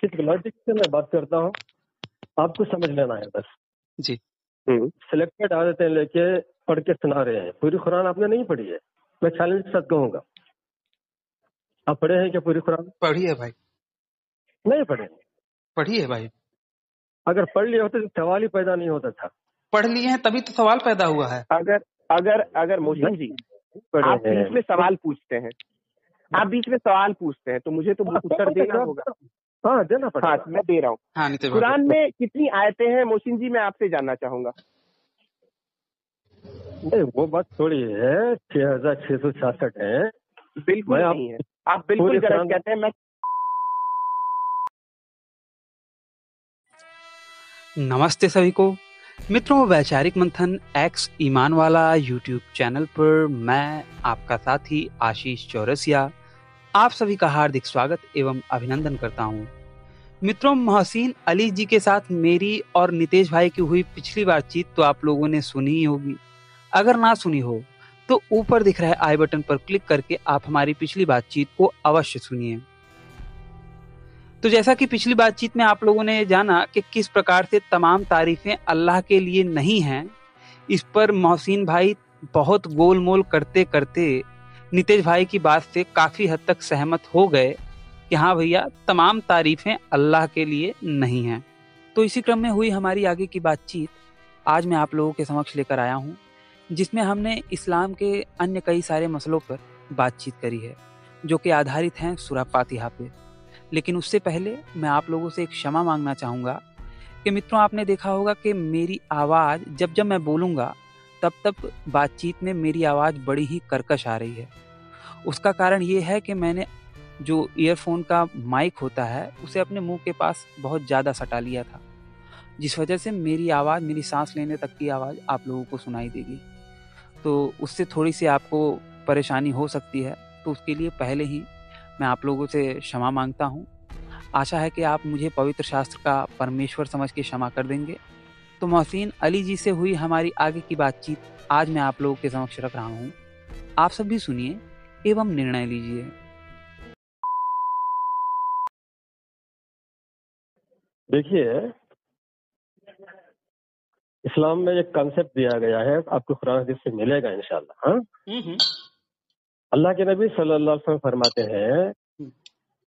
کس لوجک سے میں بات کرتا ہوں آپ کو سمجھ لینا ہے بس جی سلیکٹڈ عادتیں لے کے پڑھ کے سنا رہے ہیں. پوری قرآن آپ نے نہیں پڑھی ہے. میں چیلنج کے ساتھ کہوں گا آپ پڑھے ہیں کہ پوری قرآن؟ پڑھی ہے بھائی، نہیں پڑھے. پڑھی ہے بھائی، اگر پڑھ لیے ہوتے تو سوال ہی پیدا نہیں ہوتا تھا. پڑھ لیے ہیں تبھی تو سوال پیدا ہوا ہے. اگر محسن جی پڑھے آپ بیچ میں سوال پوچھتے ہیں، تو مجھے تو اتر دینا ہوگا. ہاں دینا پڑے. ہاں میں دے رہا ہوں. ہاں نیتیش بھائی، قرآن میں کتنی آیتیں ہیں محسن جی، میں آپ سے جاننا چاہوں گا. نہیں وہ بات تھوڑی ہے. 6666 ہیں. بالکل نہیں ہے، آپ بالکل غلط کہتے ہیں. میں نمستے سبھی کو متروں. ویچارک منتھن ایکس ایمان والا یوٹیوب چینل پر میں آپ کا ساتھی آشیش چورسیا آپ سبھی کا ہاردک سواگت ایوم ابھینندن کرتا ہوں. متروں، محسن علی جی کے ساتھ میری اور نیتیش بھائی کی ہوئی پچھلی بات چیت تو آپ لوگوں نے سنی ہی ہوگی. اگر نہ سنی ہو تو اوپر دکھ رہے آئی بٹن پر کلک کر کے آپ ہماری پچھلی بات چیت کو اوشیہ سنیے. تو جیسا کہ پچھلی بات چیت میں آپ لوگوں نے جانا کہ کس پرکار سے تمام تعریفیں اللہ کے لیے نہیں ہیں، اس پر محسن بھائی بہت گول مول کرتے کرتے نیتیش بھائی کی بات سے کافی حد تک سہمت ہو گئے کہ ہاں بھیا تمام تعریفیں اللہ کے لیے نہیں ہیں. تو اسی کرم میں ہوئی ہماری آگے کی بات چیت آج میں آپ لوگوں کے سمکش لے کر آیا ہوں، جس میں ہم نے اسلام کے انیہ کئی سارے مسئلوں پر بات چیت کری ہے جو کہ آدھارت ہیں سورہ فاتحہ پہ. لیکن اس سے پہلے میں آپ لوگوں سے ایک क्षमा مانگنا چاہوں گا کہ متروں آپ نے دیکھا ہوگا کہ میری آواز جب میں بولوں گا تب بات چیت میں میری آواز بڑی ہی کرکش آ رہی ہے. اس کا کارن یہ ہے کہ میں نے جو ایئر فون کا مائک ہوتا ہے اسے اپنے منہ کے پاس بہت زیادہ سٹا لیا تھا، جس وجہ سے میری آواز، میری سانس لینے تک کی آواز آپ لوگوں کو سنائی دے گی. تو اس سے تھوڑی سی آپ کو پریشانی ہو سکتی ہے، تو اس کے لیے پہلے ہی میں آپ لوگوں سے क्षमा مانگتا ہوں. آشا ہے کہ آپ مجھے پوتر شاستر کا پرمیشور سمجھ کے क्षमा کر دیں گے. تو محسن علی جی سے ہوئی ہماری آگے کی بات چیت آج میں آپ لوگوں کے سمکش رکھ رہا ہوں. آپ سب بھی سنیے ایوم نرنے لیجیے. دیکھیے اسلام میں ایک کانسیپٹ دیا گیا ہے، آپ کو قرآن حدیث سے ملے گا انشاءاللہ. ہاں اللہ کے نبی صلی اللہ علیہ وسلم فرماتے ہیں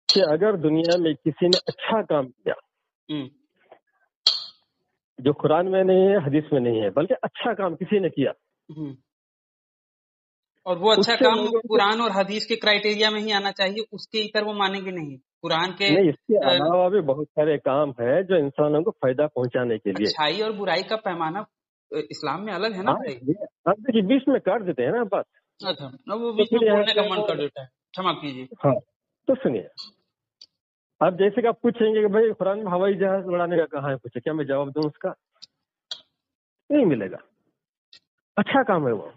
کہ اگر دنیا میں کسی نے اچھا کام کیا جو قرآن میں نہیں ہے، حدیث میں نہیں ہے، بلکہ اچھا کام کسی نے کیا، اور وہ اچھا کام قرآن اور حدیث کے کرائٹیریا میں ہی آنا چاہیے، اس کے ادھر وہ مانیں گے نہیں. قرآن کے نہیں، اس کے علاوہ بھی بہت سارے کام ہیں جو انسانوں کو فائدہ پہنچانے کے لیے. اچھائی اور برائی کا پیمانہ اسلام میں الگ ہے نا بھائی. اب دیکھیے بیچ میں کاٹ دیتے ہیں نا بات. اچھا وہ بیچ میں بولنے کا من کر دیتا ہے، क्षमा کیجیے. ہاں تو سنیے، اب جیسے کہ آپ پوچھیں گے کہ بھائی قرآن میں ہوائی جہاز اڑانے کا کہاں ہے، پوچھے کیا میں جواب دوں اس کا؟ نہیں ملے گا. اچھا کام ہے وہ.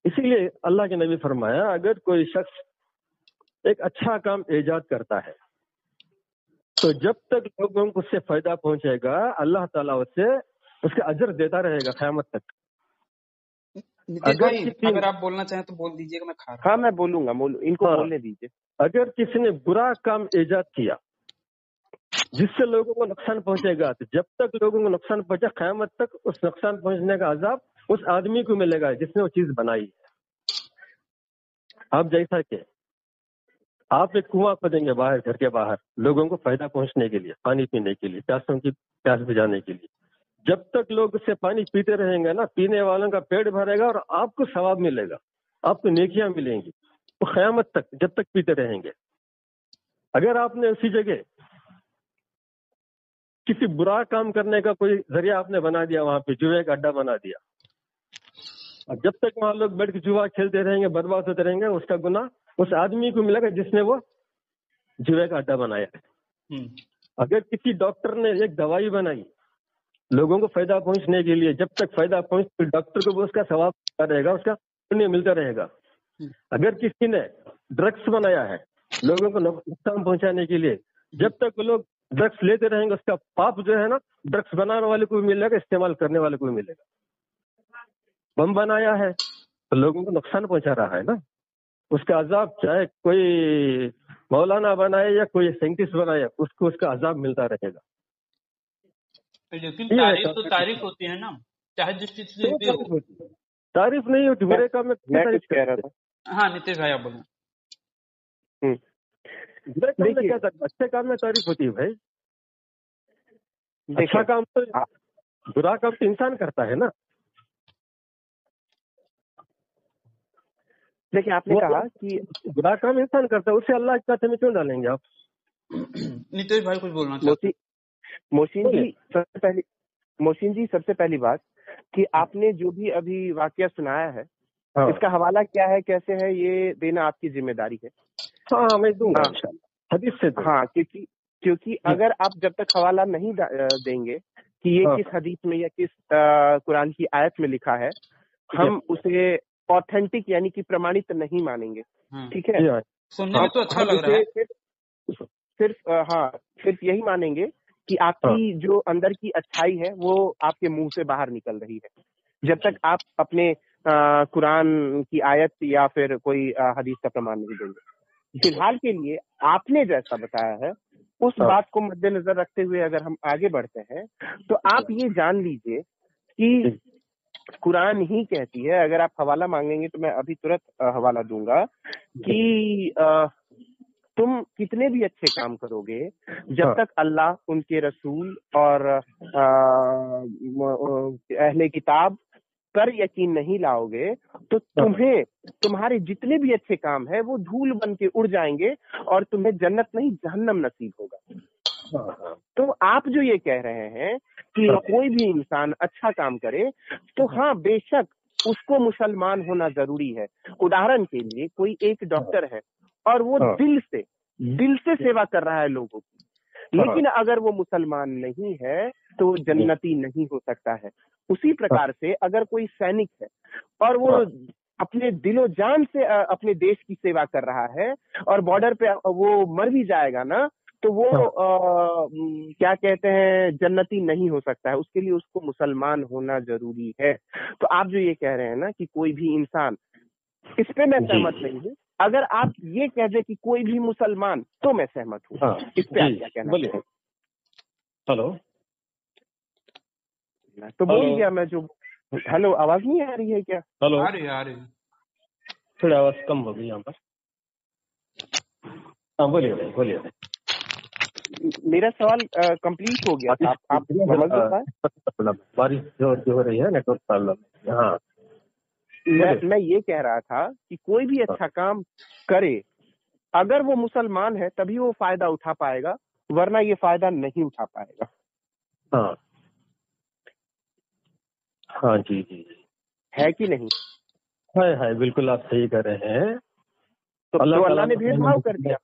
اسی لیے اللہ کے نبی فرمایا اگر کوئی شخص ایک اچھا کام ایجاد کرتا ہے تو جب تک لوگوں کو اس سے فائدہ پہنچے گا اللہ تعالیٰ اس کا اجر دیتا رہے گا قیامت تک. اگر آپ بولنا چاہیں تو بول دیجیے گا، میں کھا رہا ہوں. ہاں میں بولوں گا، ان کو بولنے دیجیے. اگر کسی نے برا کام ایجاد کیا جس سے لوگوں کو نقصان پہنچے گا تو جب تک لوگوں کو نقصان پہنچے قیامت تک اس نقصان پہنچنے کا عذاب اس آدمی کو ملے گا جس نے وہ چیز بنائی ہے. آپ جیسا کہ آپ ایک کنواں کھودیں گے باہر، گھر کے باہر، لوگوں کو فائدہ پہنچنے کے لیے، پانی پینے کے لیے، پیاسوں کی پیاس بجھانے کے لیے. جب تک لوگ اس سے پانی پیتے رہیں گے نا، پینے والوں کا پیٹ بھرے گا اور آپ کو ثواب ملے گا، آپ کو نیکیاں ملیں گی وہ قیامت تک جب تک پیتے رہیں گے. اگر آپ نے اسی جگہ کسی برا کام کرنے کا کوئی ذریعہ آپ نے بنا دیا، وہاں پہ جوئے کا اڈا بنا دیا، اور جب تک وہاں لوگ بیٹھ کے جوا کھیلتے رہیں گے، برباد ہوتے رہیں گے، اس کا گناہ اس آدمی کو ملے گا جس نے وہ جوئے کا اڈا بنایا ہے. اگر کسی ڈاکٹر نے ایک دوائی بنائی لوگوں کو فائدہ پہنچنے کے لیے، جب تک فائدہ پہنچ ڈاکٹر کو اس کا ثواب ملتا رہے گا، اس کا پنیہ ملتا رہے گا. اگر کسی نے ڈرگس بنایا ہے لوگوں کو نقصان پہنچانے کے لیے، جب تک لوگ ڈرگس لیتے رہیں گے اس کا پاپ جو ہے نا ڈرگس بنانے والے کو بھی ملے گا، استعمال کرنے والے کو بھی ملے گا. بم بنایا ہے تو لوگوں کو نقصان پہنچا رہا ہے نا، اس کا عذاب چاہے کوئی मौलाना बनाए या कोई साइंटिस्ट बनाए, उसको उसका अजाब मिलता रहेगा। लेकिन तारीफ तो तारीफ होती है ना, चाहे जिस चीज से भी हो। तारीफ नहीं होती, बुरे काम में मैं कुछ कह रहा था। हाँ नितेश भाई आप बोलो। बुरे काम में क्या तारीफ, अच्छे काम में तारीफ होती है भाई। अच्छा काम तो, बुरा काम तो इंसान करता है ना। देखिए आपने कहा कि बुरा काम इंसान करता है, उससे अल्लाह के साथ में क्यों डालेंगे आप? नितेश भाई कुछ बोलना चाहते? मोहसिन जी सबसे पहली बात कि आपने जो भी अभी वाकया सुनाया है, हाँ, इसका हवाला क्या है, कैसे है, ये देना आपकी जिम्मेदारी है। हाँ मैं दूंगा इंशाअल्लाह, हदीस से दूंगा। हाँ, क्योंकि अगर आप जब तक हवाला नहीं देंगे कि ये किस हदीस में या किस कुरान की आयत में लिखा है, हम उसे ऑथेंटिक यानी कि प्रमाणित नहीं मानेंगे। ठीक है, सुनने में तो अच्छा लग रहा है। सिर्फ यही मानेंगे कि आपकी जो अंदर की अच्छाई है वो आपके मुंह से बाहर निकल रही है, जब तक आप अपने कुरान की आयत या फिर कोई हदीस का प्रमाण नहीं देंगे। फिलहाल के लिए आपने जैसा बताया है उस बात को मद्देनजर रखते हुए अगर हम आगे बढ़ते हैं तो आप ये जान लीजिए कि कुरान ही कहती है, अगर आप हवाला मांगेंगे तो मैं अभी तुरंत हवाला दूंगा, कि तुम कितने भी अच्छे काम करोगे, जब तक अल्लाह, उनके रसूल और अहले किताब पर यकीन नहीं लाओगे तो तुम्हें तुम्हारे जितने भी अच्छे काम है वो धूल बन के उड़ जाएंगे और तुम्हें जन्नत नहीं जहन्नम नसीब होगा। तो आप जो ये कह रहे हैं कि कोई भी इंसान अच्छा काम करे तो हाँ बेशक उसको मुसलमान होना जरूरी है। उदाहरण के लिए कोई एक डॉक्टर है और वो दिल से सेवा कर रहा है लोगों की, लेकिन अगर वो मुसलमान नहीं है तो वो जन्नती नहीं हो सकता है। उसी प्रकार से अगर कोई सैनिक है और वो अपने दिलो जान से अपने देश की सेवा कर रहा है और बॉर्डर पे वो मर भी जाएगा ना, तो वो क्या कहते हैं, जन्नती नहीं हो सकता है। उसके लिए उसको मुसलमान होना जरूरी है। तो आप जो ये कह रहे हैं ना कि कोई भी इंसान, इस पे मैं सहमत नहीं हूँ। अगर आप ये कह दे कि कोई भी मुसलमान, तो मैं सहमत हूँ। इस पे आप क्या कहना? बोलिए। हेलो, तो बोल गया मैं जो। हेलो, आवाज नहीं आ रही है क्या? हेलो, आ रही है। थोड़ी आवाज कम हो गई यहाँ पर। हाँ बोलिए। मेरा सवाल कंप्लीट हो गया था, आप समझ पाए? बारिश जो हो रही है, नेटवर्क प्रॉब्लम। हाँ, मैं ये कह रहा था कि कोई भी अच्छा काम करे, अगर वो मुसलमान है तभी वो फायदा उठा पाएगा, वरना ये फायदा नहीं उठा पाएगा। हाँ जी, है कि नहीं? है, बिल्कुल आप सही कह रहे हैं। तो अल्लाह ने भेदभाव कर दिया?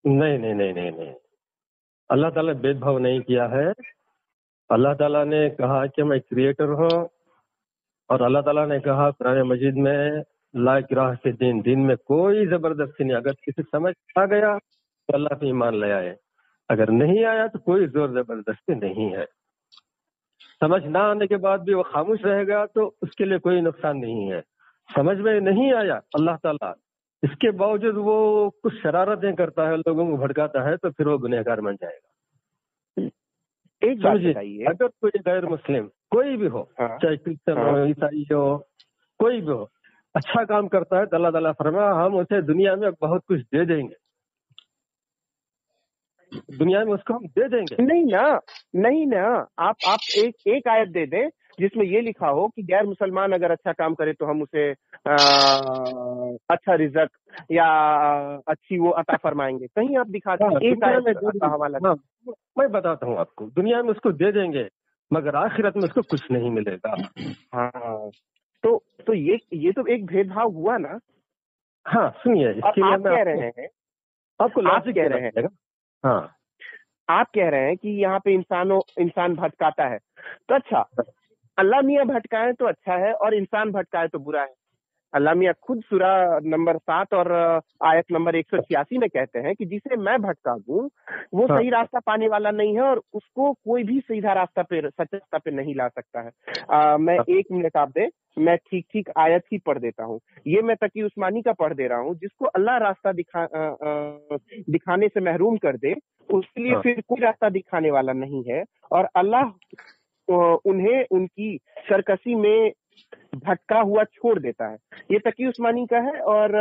नहीं, अल्लाह ताला भेदभाव नहीं किया है। अल्लाह ताला ने कहा कि मैं क्रिएटर हूँ, और अल्लाह ताला ने कहा कुरान मजीद में, ला इकराह फी दीन, दिन में कोई जबरदस्ती नहीं। अगर किसी समझ आ गया तो अल्लाह पे ईमान ले आए, अगर नहीं आया तो कोई जोर जबरदस्ती नहीं है। समझ ना आने के बाद भी वो खामोश रहेगा तो उसके लिए कोई नुकसान नहीं है। समझ में नहीं आया, अल्लाह ताला इसके बावजूद वो कुछ शरारतें करता है, लोगों को भड़काता है, तो फिर वो गुनहगार बन जाएगा। एक बात बताइए, अगर कोई गैर मुस्लिम कोई भी हो, चाहे क्रिश्चियन हो, ईसाई हो, कोई भी हो, अच्छा काम करता है तो अल्लाह ताला फरमाया हम उसे दुनिया में बहुत कुछ दे देंगे, दुनिया में उसको हम दे देंगे। नहीं ना, आप एक आयत दे दें जिसमें ये लिखा हो कि गैर मुसलमान अगर अच्छा काम करे तो हम उसे अच्छा रिजक या अच्छी वो अता फरमाएंगे। कहीं आप दिखाते हैं एक आयत का हवाला? मैं बताता हूँ आपको, दुनिया में उसको दे देंगे मगर आखिरत में उसको कुछ नहीं मिलेगा। हाँ, तो ये तो एक भेदभाव हुआ ना। हाँ सुनिए, इसके लिए आप कह रहे हैं, आपको लॉजिक कह रहे हैं। हाँ, आप कह रहे हैं कि यहाँ पे इंसान भटकाता है, तो अच्छा, अल्लाह मियाँ भटकाए तो अच्छा है और इंसान भटकाए तो बुरा है। अल्लाह मियाँ खुद सूरा नंबर 7 और आयत नंबर 186 में कहते हैं कि जिसे मैं भटका दूं वो हाँ। सही रास्ता पाने वाला नहीं है और उसको कोई भी सीधा रास्ता पे, सच्चे रास्ता पे नहीं ला सकता है। मैं 1 मिनट आप दे, मैं ठीक ठीक आयत ही पढ़ देता हूँ। ये मैं तकी उस्मानी का पढ़ दे रहा हूँ। जिसको अल्लाह रास्ता दिखाने से महरूम कर दे उसके लिए हाँ। फिर कोई रास्ता दिखाने वाला नहीं है, और अल्लाह उन्हें उनकी सरकशी में भटका हुआ छोड़ देता है। ये तकी उस्मानी का है। और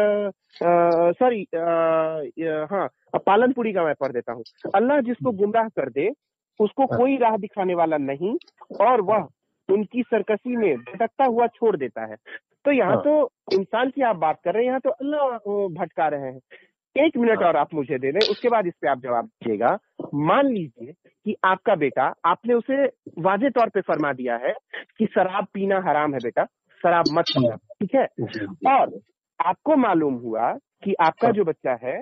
सॉरी हाँ, पालनपुरी का मैं पढ़ देता हूँ। अल्लाह जिसको गुमराह कर दे उसको कोई राह दिखाने वाला नहीं, और वह उनकी सरकशी में भटकता हुआ छोड़ देता है। तो यहाँ तो इंसान की आप बात कर रहे हैं, यहाँ तो अल्लाह भटका रहे हैं। 1 मिनट और आप मुझे दे दें, उसके बाद इस पे आप जवाब दीजिएगा। मान लीजिए कि आपका बेटा, आपने उसे वाजे तौर पे फरमा दिया है कि शराब पीना हराम है बेटा, शराब मत पीना, ठीक है। और आपको मालूम हुआ कि आपका जो बच्चा है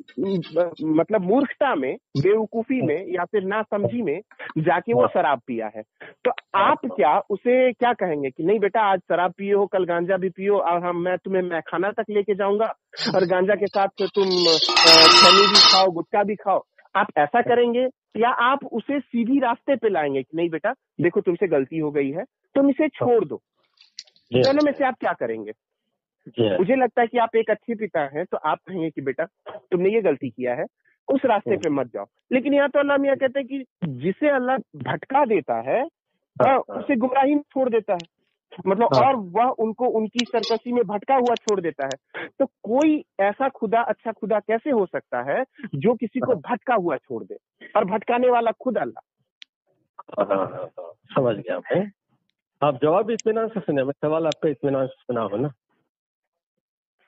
मतलब मूर्खता में, बेवकूफी में या फिर नासमझी में जाके वो शराब पिया है, तो आप क्या उसे क्या कहेंगे कि नहीं बेटा आज शराब पियो हो, कल गांजा भी पियो, और मैं तुम्हें मैखाना तक लेके जाऊंगा और गांजा के साथ तुम खैनी भी खाओ, गुटखा भी खाओ। आप ऐसा करेंगे या आप उसे सीधी रास्ते पे लाएंगे कि नहीं बेटा देखो तुमसे गलती हो गई है, तुम इसे छोड़ दो? दोनों में से आप क्या करेंगे? मुझे लगता है कि आप एक अच्छे पिता हैं, तो आप कहेंगे कि बेटा तुमने ये गलती किया है, उस रास्ते पे मत जाओ। लेकिन यहाँ तो अल्लाह मियाँ कहते हैं कि जिसे अल्लाह भटका देता है उसे गुमराही में छोड़ देता है, मतलब और वह उनको उनकी सरकशी में भटका हुआ छोड़ देता है। तो कोई ऐसा खुदा, अच्छा खुदा कैसे हो सकता है जो किसी को भटका हुआ छोड़ दे, और भटकाने वाला खुद अल्लाह। समझ गया मैं। आप जवाब भी इत्मीनान से सुने, मैं सवाल आपका इत्मीनान से सुना हो ना,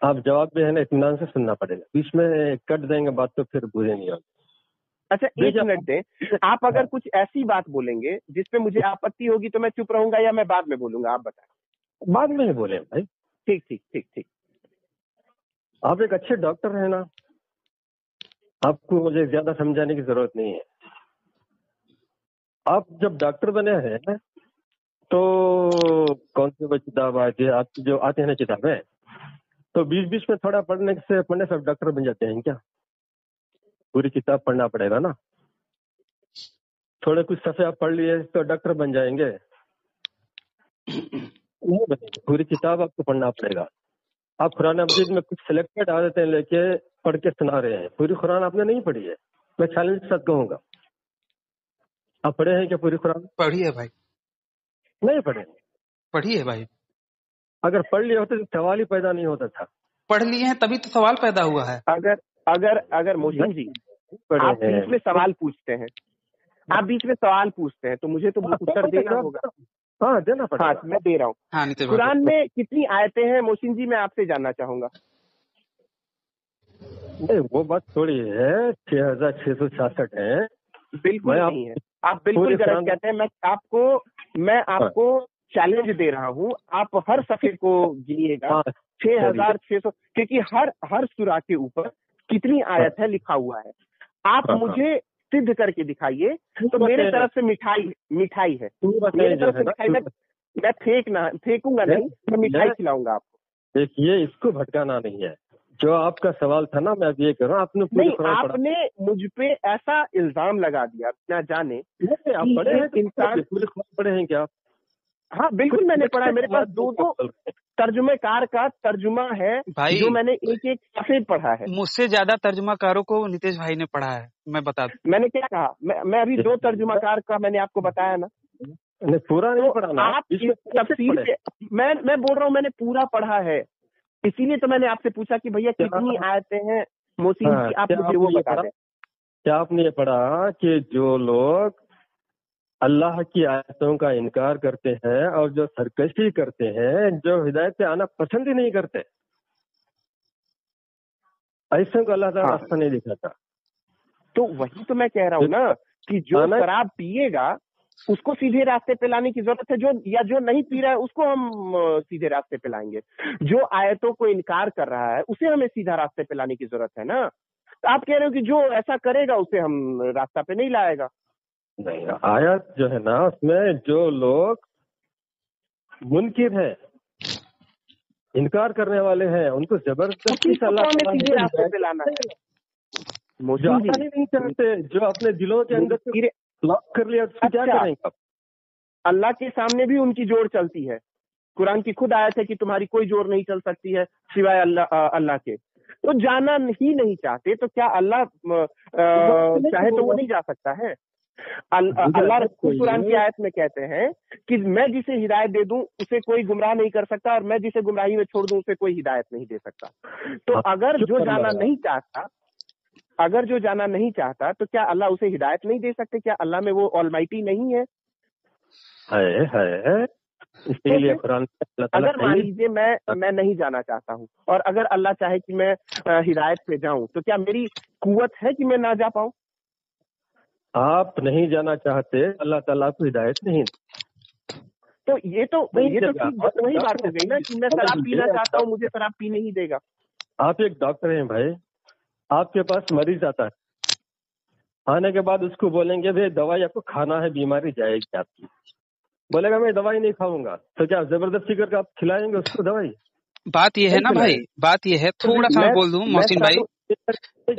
आप जवाब भी है ना इत्मीनान से सुनना पड़ेगा। बीच में कट देंगे बात तो फिर बुरे नहीं होगी। अच्छा 1 मिनट दें, आप अगर कुछ ऐसी बात बोलेंगे जिसपे मुझे आपत्ति होगी तो मैं चुप रहूंगा या मैं बाद में बोलूंगा, आप बताएं। बाद में ही बोले भाई। ठीक ठीक ठीक ठीक। आप एक अच्छे डॉक्टर हैं ना, आपको मुझे ज्यादा समझाने की जरूरत नहीं है। आप जब डॉक्टर बने हैं तो कौन सी वो किताब आती है, जो आते हैं ना किताबें, तो बीच बीच में थोड़ा पढ़ने से सब डॉक्टर बन जाते हैं क्या? पूरी किताब पढ़ना पड़ेगा ना। थोड़े कुछ सफ़े आप पढ़ लिए तो डॉक्टर बन जाएंगे? नहीं बनेंगे, पूरी किताब आपको पढ़ना पड़ेगा। आप कुरान मजीद में कुछ सिलेक्टेड आदतें लेके पढ़ के सुना रहे हैं, पूरी कुरान आपने नहीं पढ़ी है। मैं चैलेंज के साथ कहूंगा, आप पढ़े हैं क्या पूरी कुरान? पढ़ी है भाई। नहीं पढ़े? पढ़ी है भाई। अगर पढ़ लिए होते तो सवाल ही पैदा नहीं होता था। पढ़ लिए हैं तभी तो सवाल पैदा हुआ है। अगर अगर अगर मोहसिन जी आप बीच में सवाल पूछते हैं, आप बीच में सवाल पूछते हैं तो मुझे तो उत्तर देना होगा। हाँ देना पड़ेगा। हाँ मैं दे रहा हूँ। हाँ, कुरान में कितनी आयतें हैं मोहसिन जी, मैं आपसे जानना चाहूंगा। नहीं वो बात थोड़ी है, 6666 है। बिल्कुल नहीं है, आप बिल्कुल गलत कहते हैं। मैं आपको चैलेंज दे रहा हूँ, आप हर सफ़े को गिनिएगा। 6600, क्योंकि हर सूरा के ऊपर कितनी आयत है लिखा हुआ है। आप मुझे सिद्ध करके दिखाइए तो मेरे तरफ से मिठाई है, मेरे तरफ से मिठाई। मैं फेंकूंगा नहीं, मैं मिठाई खिलाऊंगा आपको। देखिए इसको भटकाना नहीं है, जो आपका सवाल था ना, मैं अब ये कर रहा हूँ। आपने मुझ पे ऐसा इल्जाम लगा दिया ना जाने। आप पढ़े हैं इंसान, पढ़े हैं क्या? हाँ बिल्कुल मैंने पढ़ा है, मेरे पास 2 तर्जुमेकार का तर्जुमा है भाई, जो मैंने एक सफ़े पढ़ा है। मुझसे ज्यादा तर्जुमाकारों को नितेश भाई ने पढ़ा है, मैं बता दूं। मैंने क्या कहा, मैं अभी 2 तर्जुमाकार का मैंने आपको बताया ना। नहीं पूरा नहीं पढ़ा ना आप तफसीर पे, मैं बोल रहा हूँ मैंने पूरा पढ़ा है, इसीलिए तो मैंने आपसे पूछा कि भैया कितनी आयतें हैं मोहसिन जी, आप मुझे वो बता दें। क्या आपने ये पढ़ा कि जो लोग अल्लाह की आयतों का इनकार करते हैं और जो सरकशी करते हैं, जो हिदायत पे आना पसंद ही नहीं करते, ऐसे को अल्लाह ताला रास्ता नहीं दिखाता। तो वही तो मैं कह रहा हूँ ना कि जो शराब पिएगा उसको सीधे रास्ते पे लाने की जरूरत है, जो नहीं पी रहा है उसको हम सीधे रास्ते पे लाएंगे। जो आयतों को इनकार कर रहा है उसे हमें सीधा रास्ते पे लाने की जरूरत है ना। तो आप कह रहे हो कि जो ऐसा करेगा उसे हम रास्ता पे नहीं लाएगा। नहीं, आयत जो है ना उसमें जो लोग मुनकिर है, इनकार करने वाले हैं उनको जबरदस्ती से अल्लाह हमें ताला सीधे ने रास्ते हिदायत पे लाना है। जो मोहसिन आना जी, नहीं चाहते, जो अपने दिलों के अंदर से मेरे लॉक कर लिया, उसको क्या अच्छा। करेंगे आप? अल्लाह के सामने भी उनकी जोड़ चलती है। कुरान की खुद आयत है कि तुम्हारी कोई जोड़ नहीं चल सकती है सिवाय अल्लाह के। तो जाना ही नहीं चाहते तो क्या अल्लाह चाहे तो वो नहीं जा सकता है? अल्लाह खुद कुरान की आयत में कहते हैं कि मैं जिसे हिदायत दे दूं उसे कोई गुमराह नहीं कर सकता, और मैं जिसे गुमराही में छोड़ दूं उसे कोई हिदायत नहीं दे सकता। तो अगर जो जाना नहीं चाहता तो क्या अल्लाह उसे हिदायत नहीं दे सकते? क्या अल्लाह में वो ऑलमाइटी नहीं है? इसीलिए कुरान अगर मान लीजिए मैं नहीं जाना चाहता हूँ और अगर अल्लाह चाहे कि मैं हिदायत पे जाऊं, तो क्या मेरी कुव्वत है कि मैं ना जा पाऊं? आप नहीं जाना चाहते, अल्लाह ताला को हिदायत नहीं। तो ये तो ठीक वही बात हो गई ना कि मैं शराब पीना चाहता हूँ, मुझे शराब पीने ही देगा। आप एक डॉक्टर हैं भाई, आपके पास मरीज आता है, आने के बाद उसको बोलेंगे भाई दवाई आपको खाना है, बीमारी जाएगी आपकी, बोलेगा मैं दवाई नहीं खाऊंगा, तो क्या जबरदस्ती करके आप खिलाएंगे उसको दवाई? बात ये है ना भाई, बात ये है, थोड़ा सा मैं बोल दूं मोहसिन भाई,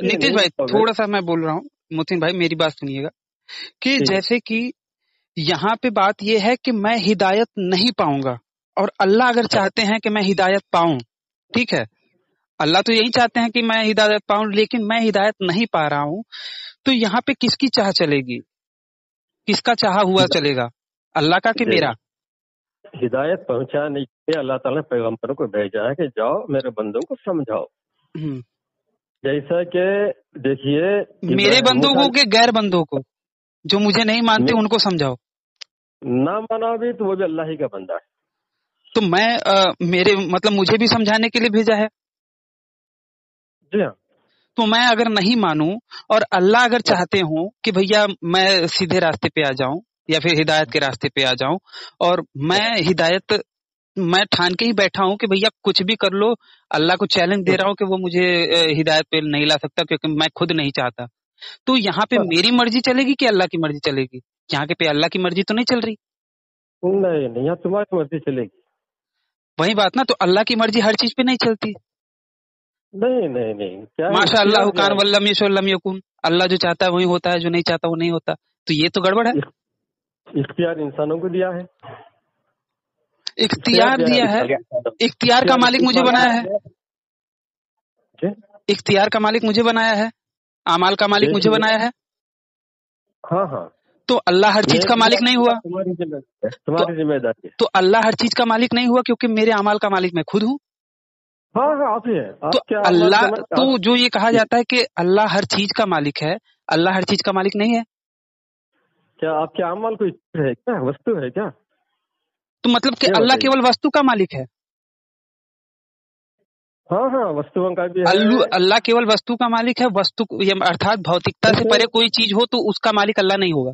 नीतीश भाई, थोड़ा सा मैं बोल रहा हूँ, मोहसिन भाई मेरी बात सुनिएगा कि जैसे कि यहाँ पे बात ये है कि मैं हिदायत नहीं पाऊंगा और अल्लाह अगर चाहते हैं कि मैं हिदायत पाऊं, ठीक है, अल्लाह तो यही चाहते हैं कि मैं हिदायत पाऊं, लेकिन मैं हिदायत नहीं पा रहा हूं, तो यहाँ पे किसकी चाह चलेगी? किसका चाहा हुआ चलेगा, अल्लाह का कि मेरा? हिदायत पहुंचाने के लिए अल्लाह ताला ने पैगंबरों को भेजा है कि जाओ मेरे बंदों को समझाओ। जैसा कि देखिए मेरे बंदों को के गैर बंदों को जो मुझे नहीं मानते उनको समझाओ। ना माना भी तो वो भी अल्लाह ही का बंदा है। तो मैं मेरे मतलब मुझे भी समझाने के लिए भेजा है। जी हाँ। तो मैं अगर नहीं मानूं और अल्लाह अगर चाहते हो कि भैया मैं सीधे रास्ते पे आ जाऊं या फिर हिदायत के रास्ते पे आ जाऊं, और मैं ठान के ही बैठा हूं कि भैया कुछ भी कर लो, अल्लाह को चैलेंज दे रहा हूं कि वो मुझे हिदायत पे नहीं ला सकता क्योंकि मैं खुद नहीं चाहता, तो यहाँ पे मेरी मर्जी चलेगी कि अल्लाह की मर्जी चलेगी? यहाँ के पे अल्लाह की मर्जी तो नहीं चल रही। नहीं, यहाँ तुम्हारी मर्जी चलेगी। वही बात ना, तो अल्लाह की मर्जी हर चीज पे नहीं चलती। नहीं क्या माशा अल्लाह कान वल्लम यशुल्लम यकुन, अल्लाह जो चाहता है वही होता है, जो नहीं चाहता वो नहीं होता, तो ये तो गड़बड़ है। इख्तियार इंसानों को दिया है, इख्तियार दिया है, इख्तियार का मालिक मुझे बनाया है, इख्तियार का मालिक मुझे बनाया है, अमाल का मालिक मुझे बनाया है। हाँ। तो अल्लाह हर चीज का मालिक नहीं हुआ? तुम्हारी जिम्मेदारी। तो अल्लाह हर चीज का मालिक नहीं हुआ क्योंकि मेरे अमाल का मालिक मैं खुद हूँ। हाँ आप ही है। तो अल्लाह, तो जो ये कहा जाता है कि अल्लाह हर चीज का मालिक है, अल्लाह हर चीज का मालिक नहीं है। क्या आपके अमाल कोई है क्या, वस्तु है क्या? तो मतलब कि अल्लाह केवल वस्तु का मालिक है? हाँ वस्तुओं का भी है। अल्लाह केवल वस्तु का मालिक है, वस्तु अर्थात भौतिकता से परे कोई चीज हो तो उसका मालिक अल्लाह नहीं होगा।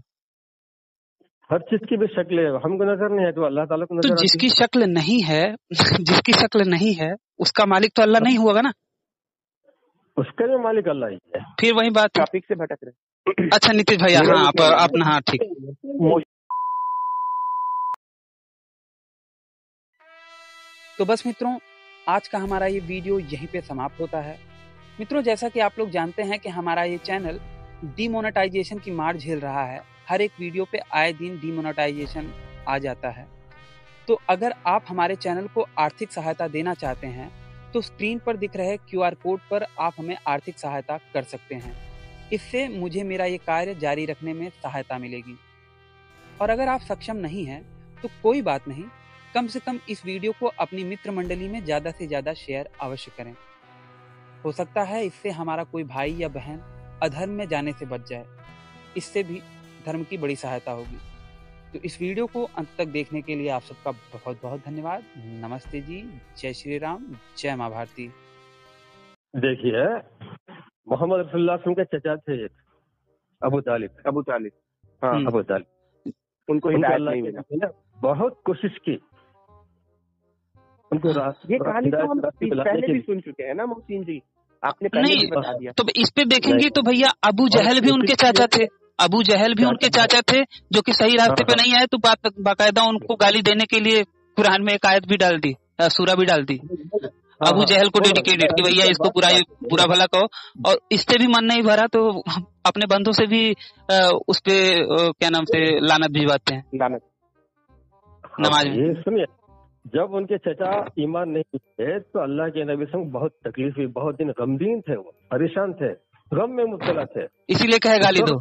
हर चीज की भी शक्ल है, हमको नजर नहीं है तो अल्लाह ताला को नजर। तो जिसकी शक्ल नहीं है जिसकी शक्ल नहीं है उसका मालिक तो अल्लाह नहीं होगा ना। उसका भी मालिक अल्लाह ही है। फिर वही बात, टॉपिक से भटक रहे। अच्छा नीतीश भैया, हाँ आप हाँ ठीक। तो बस मित्रों, आज का हमारा ये वीडियो यहीं पे समाप्त होता है। मित्रों, जैसा कि आप लोग जानते हैं कि हमारा ये चैनल डीमोनेटाइजेशन की मार झेल रहा है। हर एक वीडियो पे आए दिन डीमोनेटाइजेशन आ जाता है। तो अगर आप हमारे चैनल को आर्थिक सहायता देना चाहते हैं तो स्क्रीन पर दिख रहे QR कोड पर आप हमें आर्थिक सहायता कर सकते हैं। इससे मुझे मेरा ये कार्य जारी रखने में सहायता मिलेगी। और अगर आप सक्षम नहीं हैं तो कोई बात नहीं, कम से कम इस वीडियो को अपनी मित्र मंडली में ज़्यादा से ज़्यादा शेयर अवश्य करें। हो सकता है इससे हमारा कोई भाई या बहन अधर्म में जाने से बच जाए, इससे भी धर्म की बड़ी सहायता होगी। तो इस वीडियो को अंत तक देखने के लिए आप सबका बहुत बहुत धन्यवाद। नमस्ते जी, जय श्री राम, जय माँ भारती। देखिए, मोहम्मद रसूलुल्लाह के चचा थे अबू तालिब। हाँ अबू तालिब, उनको हिदायत नहीं मिला, बहुत कोशिश की उनको। ये कहानी तो हम पहले भी सुन चुके हैं ना मोहसिन जी, आपने पहले भी बता दिया। तो इस पे देखेंगे तो भैया अबू जहल भी उनके चाचा थे, अबू जहल भी उनके चाचा थे जो कि सही रास्ते पे नहीं आए, तो बाकायदा उनको गाली देने के लिए कुरान में एक आयत भी डाल दी। सूरा भी डाल दी, अबू जहल को डेडिकेटेड कि भैया इसको पूरा भला कहो, और इससे भी मन नहीं भरा तो अपने बंधु से भी उस पे क्या नाम से लानत भिजवाते हैं, लानत नमाज में। ये सुनिए, जब उनके चचा ईमान नहीं थे तो अल्लाह के नबी से बहुत तकलीफ हुई, बहुत दिन गमगीन थे, वो परेशान थे, गम में मुब्तला थे, इसीलिए कहे गाली दो।